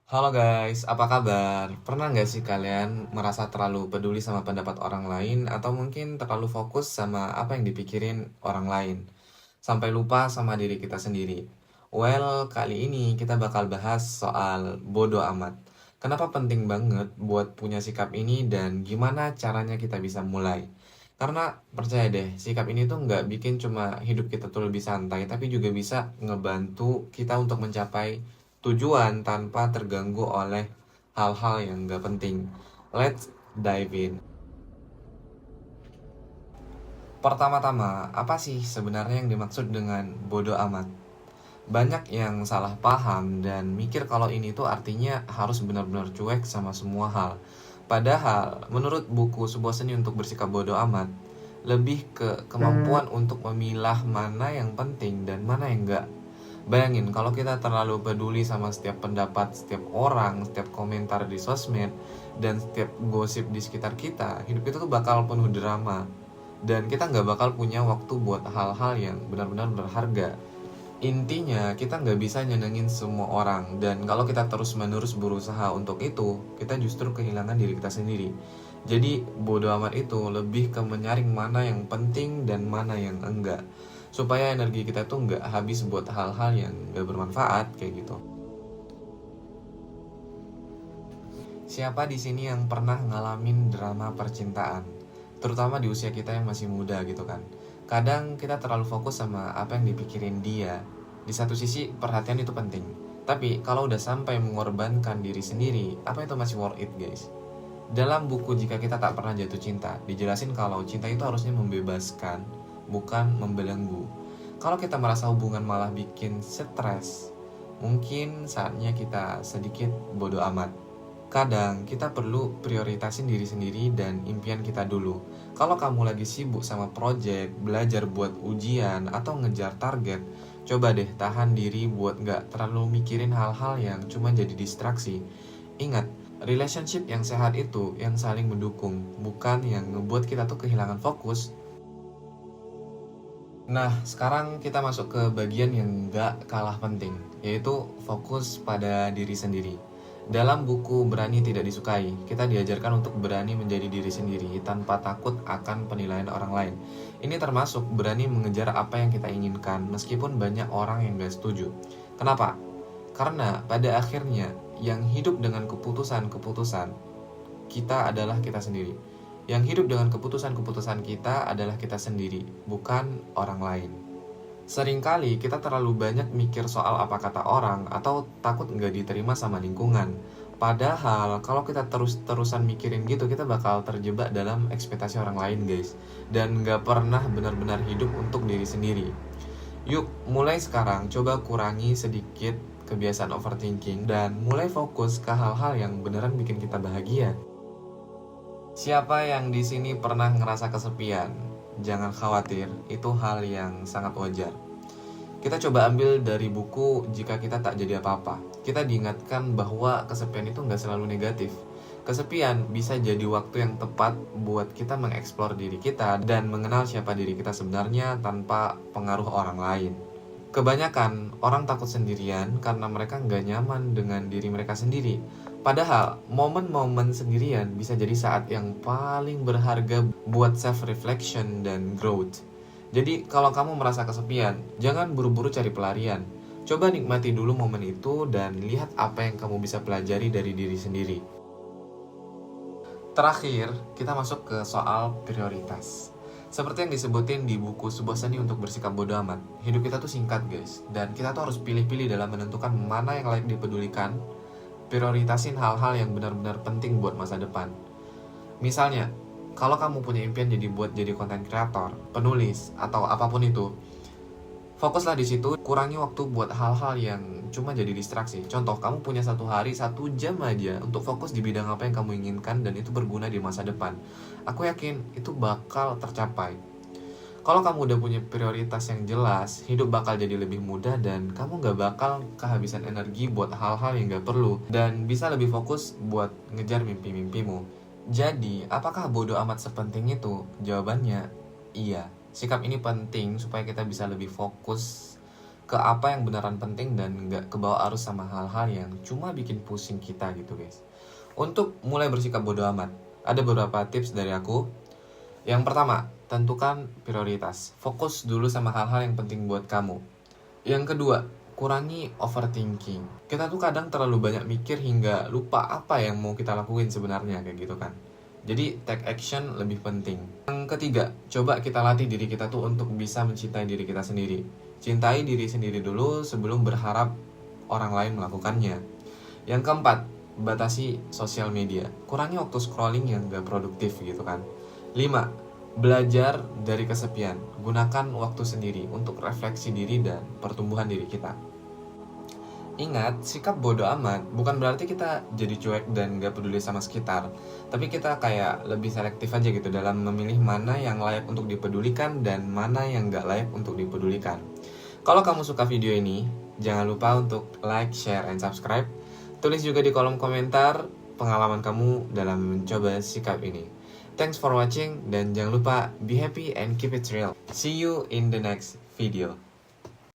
Halo guys, apa kabar? Pernah nggak sih kalian merasa terlalu peduli sama pendapat orang lain atau mungkin terlalu fokus sama apa yang dipikirin orang lain sampai lupa sama diri kita sendiri? Well, kali ini kita bakal bahas soal bodo amat. Kenapa penting banget buat punya sikap ini dan gimana caranya kita bisa mulai? Karena percaya deh, sikap ini tuh nggak bikin cuma hidup kita tuh lebih santai, tapi juga bisa ngebantu kita untuk mencapai tujuan tanpa terganggu oleh hal-hal yang nggak penting. Let's dive in. Pertama-tama, apa sih sebenarnya yang dimaksud dengan bodo amat? Banyak yang salah paham dan mikir kalau ini tuh artinya harus benar-benar cuek sama semua hal. Padahal, menurut buku Sebuah Seni untuk Bersikap Bodo Amat, lebih ke kemampuan untuk memilah mana yang penting dan mana yang enggak. Bayangin kalau kita terlalu peduli sama setiap pendapat setiap orang, setiap komentar di sosmed, dan setiap gosip di sekitar kita, hidup itu tuh bakal penuh drama. Dan kita nggak bakal punya waktu buat hal-hal yang benar-benar berharga. Intinya, kita nggak bisa nyenengin semua orang. Dan kalau kita terus-menerus berusaha untuk itu, kita justru kehilangan diri kita sendiri. Jadi, bodo amat itu lebih ke menyaring mana yang penting dan mana yang enggak, supaya energi kita tuh nggak habis buat hal-hal yang nggak bermanfaat kayak gitu. Siapa di sini yang pernah ngalamin drama percintaan? Terutama di usia kita yang masih muda gitu kan. Kadang kita terlalu fokus sama apa yang dipikirin dia. Di satu sisi perhatian itu penting. Tapi kalau udah sampai mengorbankan diri sendiri, apa itu masih worth it guys? Dalam buku Jika Kita Tak Pernah Jatuh Cinta, dijelasin kalau cinta itu harusnya membebaskan, bukan membelenggu. Kalau kita merasa hubungan malah bikin stres, mungkin saatnya kita sedikit bodo amat. Kadang kita perlu prioritasin diri sendiri dan impian kita dulu. Kalau kamu lagi sibuk sama project, belajar buat ujian, atau ngejar target, coba deh tahan diri buat nggak terlalu mikirin hal-hal yang cuma jadi distraksi. Ingat, relationship yang sehat itu yang saling mendukung, bukan yang ngebuat kita tuh kehilangan fokus. Nah, sekarang kita masuk ke bagian yang gak kalah penting, yaitu fokus pada diri sendiri. Dalam buku Berani Tidak Disukai, kita diajarkan untuk berani menjadi diri sendiri tanpa takut akan penilaian orang lain. Ini termasuk berani mengejar apa yang kita inginkan, meskipun banyak orang yang gak setuju. Kenapa? Karena pada akhirnya, yang hidup dengan keputusan-keputusan kita adalah kita sendiri. Yang hidup dengan keputusan-keputusan kita adalah kita sendiri, bukan orang lain. Seringkali kita terlalu banyak mikir soal apa kata orang atau takut nggak diterima sama lingkungan. Padahal kalau kita terus-terusan mikirin gitu, kita bakal terjebak dalam ekspektasi orang lain guys. Dan nggak pernah benar-benar hidup untuk diri sendiri. Yuk, mulai sekarang coba kurangi sedikit kebiasaan overthinking dan mulai fokus ke hal-hal yang beneran bikin kita bahagia. Siapa yang di sini pernah ngerasa kesepian? Jangan khawatir, itu hal yang sangat wajar. Kita coba ambil dari buku Jika Kita Tak Jadi Apa-apa. Kita diingatkan bahwa kesepian itu nggak selalu negatif. Kesepian bisa jadi waktu yang tepat buat kita mengeksplor diri kita dan mengenal siapa diri kita sebenarnya tanpa pengaruh orang lain. Kebanyakan orang takut sendirian karena mereka nggak nyaman dengan diri mereka sendiri. Padahal, momen-momen sendirian bisa jadi saat yang paling berharga buat self-reflection dan growth. Jadi, kalau kamu merasa kesepian, jangan buru-buru cari pelarian. Coba nikmati dulu momen itu dan lihat apa yang kamu bisa pelajari dari diri sendiri. Terakhir, kita masuk ke soal prioritas. Seperti yang disebutin di buku Sebuah Seni untuk Bersikap Bodo Amat, hidup kita tuh singkat guys, dan kita tuh harus pilih-pilih dalam menentukan mana yang layak dipedulikan, prioritasin hal-hal yang benar-benar penting buat masa depan. Misalnya, kalau kamu punya impian jadi konten kreator, penulis, atau apapun itu, fokuslah di situ, kurangi waktu buat hal-hal yang cuma jadi distraksi. Contoh, kamu punya satu hari, 1 jam aja untuk fokus di bidang apa yang kamu inginkan dan itu berguna di masa depan. Aku yakin itu bakal tercapai. Kalau kamu udah punya prioritas yang jelas, hidup bakal jadi lebih mudah dan kamu gak bakal kehabisan energi buat hal-hal yang gak perlu dan bisa lebih fokus buat ngejar mimpi-mimpimu. Jadi, apakah bodo amat sepenting itu? Jawabannya, iya. Sikap ini penting supaya kita bisa lebih fokus ke apa yang beneran penting dan nggak kebawa arus sama hal-hal yang cuma bikin pusing kita gitu guys. Untuk mulai bersikap bodo amat, ada beberapa tips dari aku. Yang pertama, tentukan prioritas. Fokus dulu sama hal-hal yang penting buat kamu. Yang kedua, kurangi overthinking. Kita tuh kadang terlalu banyak mikir hingga lupa apa yang mau kita lakuin sebenarnya kayak gitu kan. Jadi take action lebih penting. Yang ketiga, coba kita latih diri kita tuh untuk bisa mencintai diri kita sendiri. Cintai diri sendiri dulu sebelum berharap orang lain melakukannya. Yang keempat, batasi sosial media. Kurangi waktu scrolling yang gak produktif gitu kan. 5. Belajar dari kesepian. Gunakan waktu sendiri untuk refleksi diri dan pertumbuhan diri kita. Ingat, sikap bodo amat bukan berarti kita jadi cuek dan gak peduli sama sekitar. Tapi kita kayak lebih selektif aja gitu dalam memilih mana yang layak untuk dipedulikan dan mana yang gak layak untuk dipedulikan. Kalau kamu suka video ini, jangan lupa untuk like, share, and subscribe. Tulis juga di kolom komentar pengalaman kamu dalam mencoba sikap ini. Thanks for watching dan jangan lupa be happy and keep it real. See you in the next video.